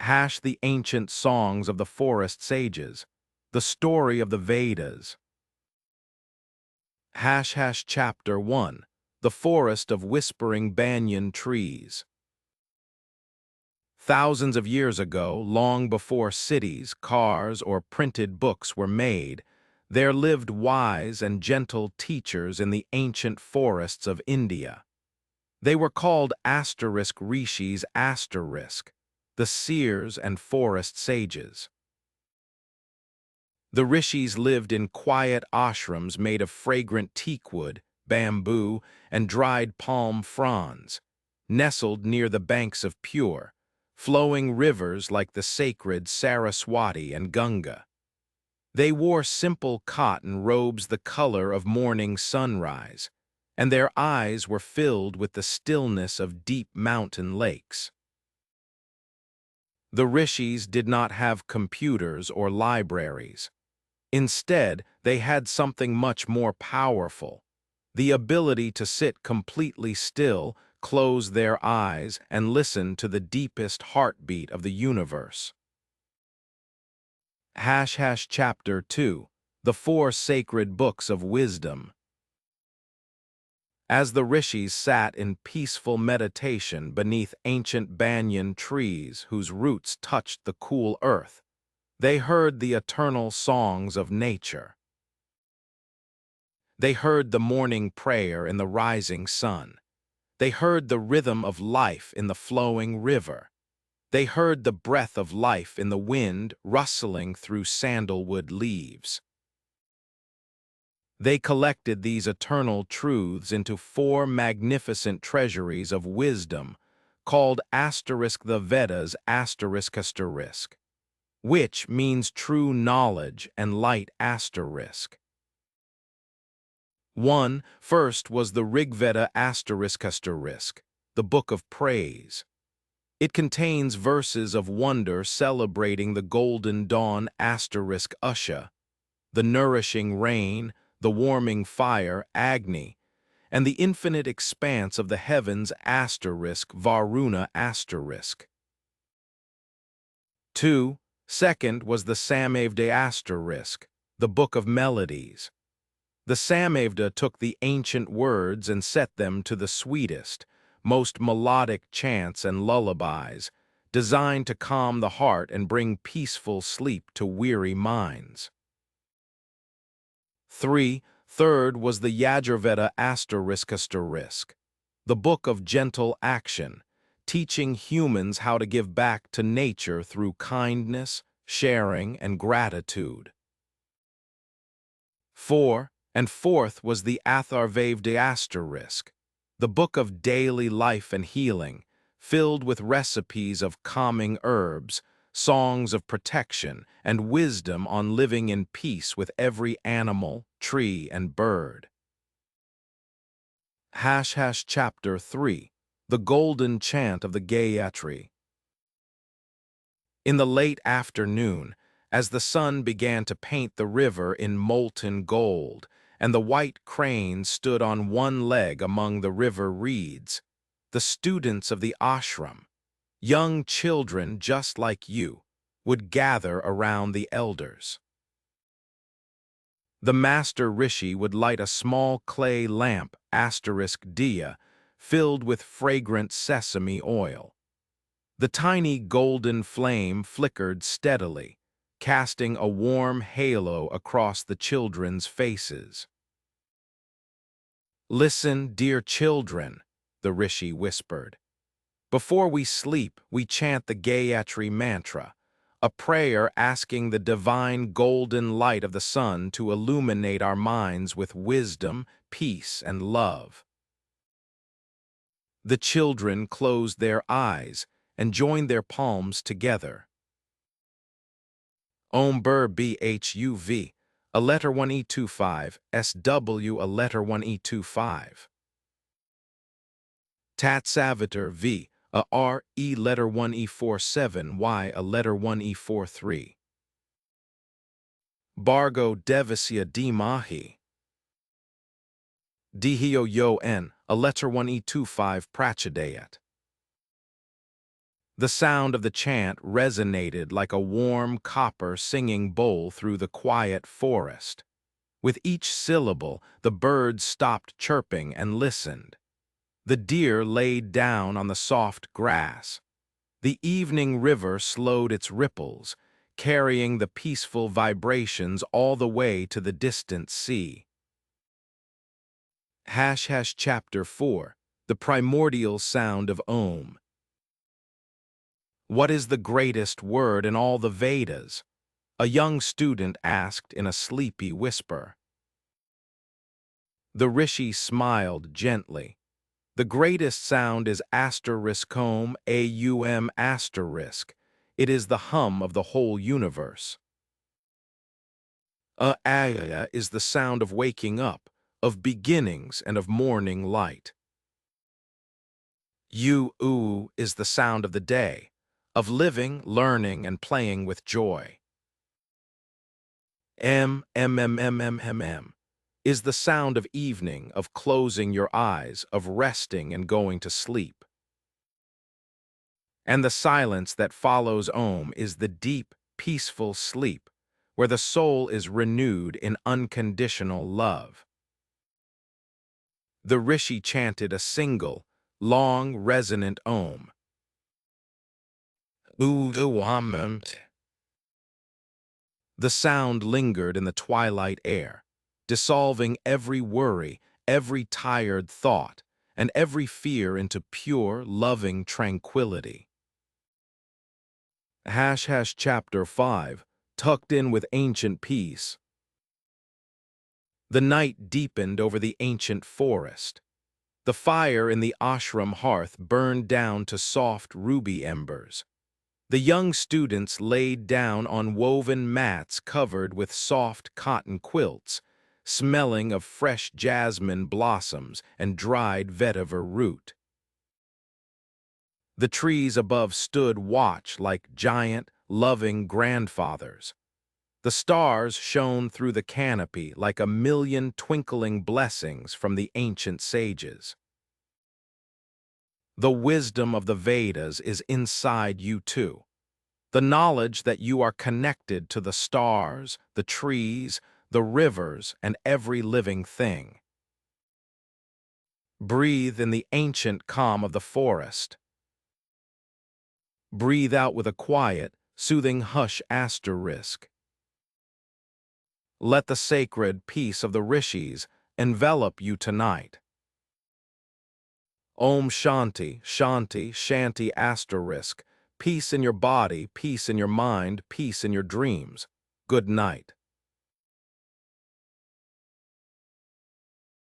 The ancient songs of the forest sages, the story of the Vedas. Chapter 1, the forest of whispering banyan trees. Thousands of years ago, long before cities, cars, or printed books were made, there lived wise and gentle teachers in the ancient forests of India. They were called *rishis*, the seers and forest sages. The rishis lived in quiet ashrams made of fragrant teakwood, bamboo, and dried palm fronds, nestled near the banks of pure, flowing rivers like the sacred Saraswati and Ganga. They wore simple cotton robes the color of morning sunrise, and their eyes were filled with the stillness of deep mountain lakes. The rishis did not have computers or libraries. Instead, they had something much more powerful: the ability to sit completely still, close their eyes, and listen to the deepest heartbeat of the universe. Chapter 2, the Four Sacred Books of Wisdom. As the rishis sat in peaceful meditation beneath ancient banyan trees whose roots touched the cool earth, they heard the eternal songs of nature. They heard the morning prayer in the rising sun. They heard the rhythm of life in the flowing river. They heard the breath of life in the wind rustling through sandalwood leaves. They collected these eternal truths into four magnificent treasuries of wisdom called the Vedas **, which means true knowledge and light **. First was the Rigveda **, the Book of Praise. It contains verses of wonder celebrating the golden dawn **, the nourishing rain, the warming fire Agni, and the infinite expanse of the heavens Varuna **. Second was the Samaveda **, the Book of Melodies. The Samaveda took the ancient words and set them to the sweetest, most melodic chants and lullabies, designed to calm the heart and bring peaceful sleep to weary minds. Third was the Yajurveda **, the Book of Gentle Action, teaching humans how to give back to nature through kindness, sharing, and gratitude. Fourth was the Atharvaveda **, the Book of Daily Life and Healing, filled with recipes of calming herbs, songs of protection, and wisdom on living in peace with every animal, tree, and bird. Chapter 3, the Golden Chant of the Gayatri. In the late afternoon, as the sun began to paint the river in molten gold, and the white crane stood on one leg among the river reeds, the students of the ashram, young children just like you, would gather around the elders. The master rishi would light a small clay lamp *diya, filled with fragrant sesame oil. The tiny golden flame flickered steadily, casting a warm halo across the children's faces. "Listen, dear children," the rishi whispered. "Before we sleep, we chant the Gayatri mantra, a prayer asking the divine golden light of the sun to illuminate our minds with wisdom, peace, and love." The children closed their eyes and joined their palms together. Om Bur Bhuv, a letter 1E25, SW a letter 1E25. Tat Savitar V, a R, E letter 1E47, Y a letter 1E43. Bargo Devasya Dimahi. Dihyo Yo N, a letter 1E25 Prachadayat. The sound of the chant resonated like a warm copper singing bowl through the quiet forest. With each syllable, the birds stopped chirping and listened. The deer laid down on the soft grass. The evening river slowed its ripples, carrying the peaceful vibrations all the way to the distant sea. Chapter 4. The Primordial Sound of Om. What is the greatest word in all the Vedas? A young student asked in a sleepy whisper. The rishi smiled gently. The greatest sound is *om, aum asterisk. It is the hum of the whole universe. Aya is the sound of waking up, of beginnings and of morning light. U is the sound of the day, of living, learning, and playing with joy. M is the sound of evening, of closing your eyes, of resting and going to sleep. And the silence that follows Om is the deep, peaceful sleep, where the soul is renewed in unconditional love. The rishi chanted a single, long, resonant Om. The sound lingered in the twilight air, dissolving every worry, every tired thought, and every fear into pure, loving tranquility. Chapter 5. Tucked in with ancient peace. The night deepened over the ancient forest. The fire in the ashram hearth burned down to soft ruby embers. The young students laid down on woven mats covered with soft cotton quilts, smelling of fresh jasmine blossoms and dried vetiver root. The trees above stood watch like giant, loving grandfathers. The stars shone through the canopy like a million twinkling blessings from the ancient sages. The wisdom of the Vedas is inside you too. The knowledge that you are connected to the stars, the trees, the rivers, and every living thing. Breathe in the ancient calm of the forest. Breathe out with a quiet, soothing hush asterisk. Let the sacred peace of the rishis envelop you tonight. Om Shanti, Shanti, Shanti asterisk. Peace in your body, peace in your mind, peace in your dreams. Good night.